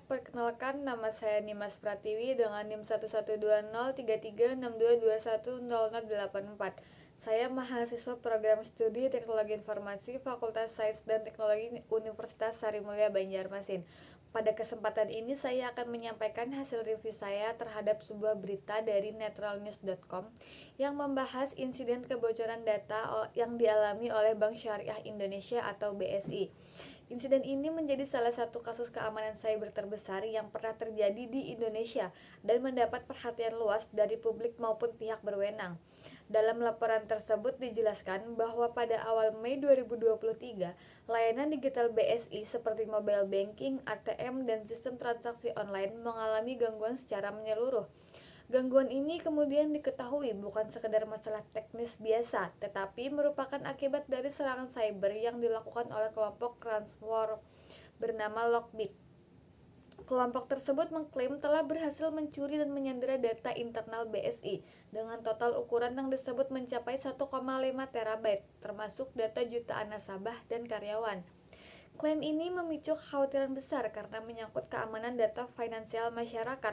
perkenalkan nama saya Nimas Pratiwi dengan NIM 11203362210084. Saya mahasiswa program studi Teknologi Informasi Fakultas Sains dan Teknologi Universitas Sarimulya Banjarmasin. Pada kesempatan ini saya akan menyampaikan hasil review saya terhadap sebuah berita dari netralnews.com yang membahas insiden kebocoran data yang dialami oleh Bank Syariah Indonesia atau BSI. Insiden ini menjadi salah satu kasus keamanan cyber terbesar yang pernah terjadi di Indonesia dan mendapat perhatian luas dari publik maupun pihak berwenang. Dalam laporan tersebut dijelaskan bahwa pada awal Mei 2023, layanan digital BSI seperti mobile banking, ATM, dan sistem transaksi online mengalami gangguan secara menyeluruh. Gangguan ini kemudian diketahui bukan sekedar masalah teknis biasa, tetapi merupakan akibat dari serangan cyber yang dilakukan oleh kelompok ransomware bernama Lockbit. Kelompok tersebut mengklaim telah berhasil mencuri dan menyandera data internal BSI dengan total ukuran yang disebut mencapai 1,5 terabyte, termasuk data jutaan nasabah dan karyawan. Klaim ini memicu kekhawatiran besar karena menyangkut keamanan data finansial masyarakat.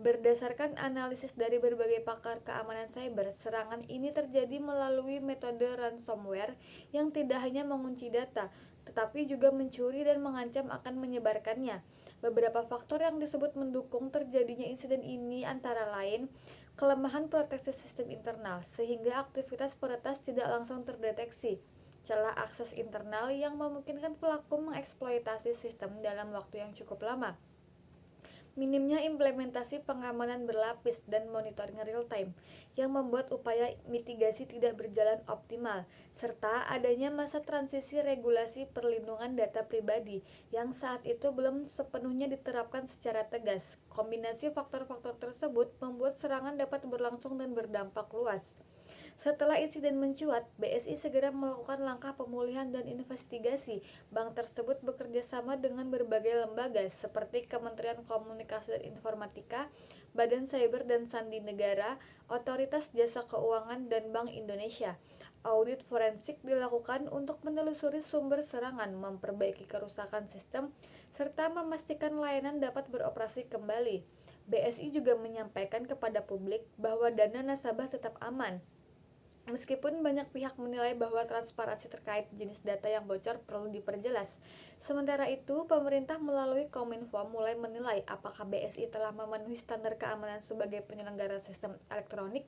Berdasarkan analisis dari berbagai pakar keamanan cyber, serangan ini terjadi melalui metode ransomware yang tidak hanya mengunci data, tetapi juga mencuri dan mengancam akan menyebarkannya. Beberapa faktor yang disebut mendukung terjadinya insiden ini antara lain kelemahan proteksi sistem internal, sehingga aktivitas peretas tidak langsung terdeteksi, celah akses internal yang memungkinkan pelaku mengeksploitasi sistem dalam waktu yang cukup lama, minimnya implementasi pengamanan berlapis dan monitoring real time yang membuat upaya mitigasi tidak berjalan optimal, serta adanya masa transisi regulasi perlindungan data pribadi yang saat itu belum sepenuhnya diterapkan secara tegas. Kombinasi faktor-faktor tersebut membuat serangan dapat berlangsung dan berdampak luas. Setelah insiden mencuat, BSI segera melakukan langkah pemulihan dan investigasi. Bank tersebut bekerja sama dengan berbagai lembaga seperti Kementerian Komunikasi dan Informatika, Badan Cyber dan Sandi Negara, Otoritas Jasa Keuangan, dan Bank Indonesia. Audit forensik dilakukan untuk menelusuri sumber serangan, memperbaiki kerusakan sistem, serta memastikan layanan dapat beroperasi kembali. BSI juga menyampaikan kepada publik bahwa dana nasabah tetap aman. Meskipun banyak pihak menilai bahwa transparansi terkait jenis data yang bocor perlu diperjelas. Sementara itu, pemerintah melalui Kominfo mulai menilai apakah BSI telah memenuhi standar keamanan sebagai penyelenggara sistem elektronik,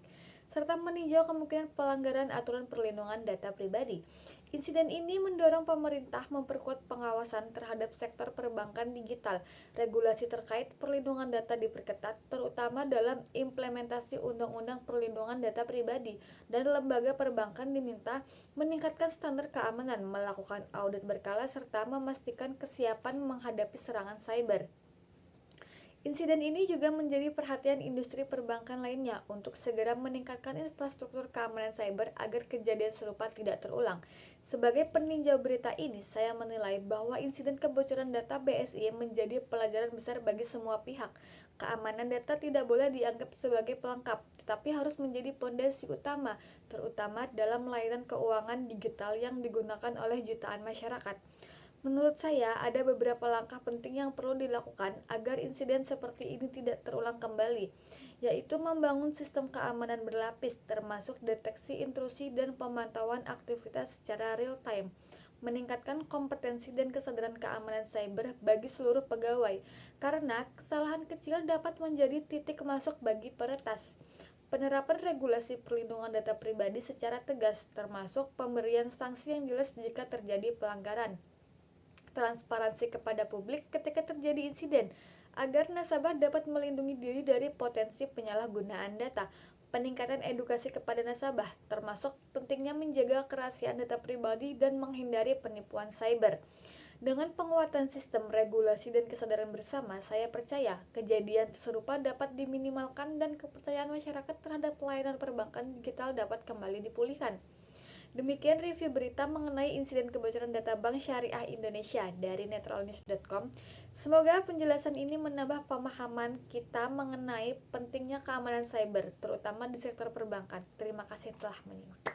serta meninjau kemungkinan pelanggaran aturan perlindungan data pribadi. Insiden ini mendorong pemerintah memperkuat pengawasan terhadap sektor perbankan digital. Regulasi terkait perlindungan data diperketat, terutama dalam implementasi Undang-Undang Perlindungan Data Pribadi, dan lembaga perbankan diminta meningkatkan standar keamanan, melakukan audit berkala, serta memastikan kesiapan menghadapi serangan cyber. Insiden ini juga menjadi perhatian industri perbankan lainnya untuk segera meningkatkan infrastruktur keamanan cyber agar kejadian serupa tidak terulang. Sebagai peninjau berita ini, saya menilai bahwa insiden kebocoran data BSI menjadi pelajaran besar bagi semua pihak. Keamanan data tidak boleh dianggap sebagai pelengkap, tetapi harus menjadi pondasi utama, terutama dalam layanan keuangan digital yang digunakan oleh jutaan masyarakat. Menurut saya, ada beberapa langkah penting yang perlu dilakukan agar insiden seperti ini tidak terulang kembali, yaitu membangun sistem keamanan berlapis, termasuk deteksi intrusi dan pemantauan aktivitas secara real time, meningkatkan kompetensi dan kesadaran keamanan cyber bagi seluruh pegawai, karena kesalahan kecil dapat menjadi titik masuk bagi peretas. Penerapan regulasi perlindungan data pribadi secara tegas, termasuk pemberian sanksi yang jelas jika terjadi pelanggaran. Transparansi kepada publik ketika terjadi insiden, agar nasabah dapat melindungi diri dari potensi penyalahgunaan data. Peningkatan edukasi kepada nasabah, termasuk pentingnya menjaga kerahasiaan data pribadi dan menghindari penipuan cyber. Dengan penguatan sistem regulasi dan kesadaran bersama, saya percaya kejadian serupa dapat diminimalkan dan kepercayaan masyarakat terhadap pelayanan perbankan digital dapat kembali dipulihkan. Demikian review berita mengenai insiden kebocoran data Bank Syariah Indonesia dari netralnews.com. Semoga penjelasan ini menambah pemahaman kita mengenai pentingnya keamanan cyber, terutama di sektor perbankan. Terima kasih telah menyimak.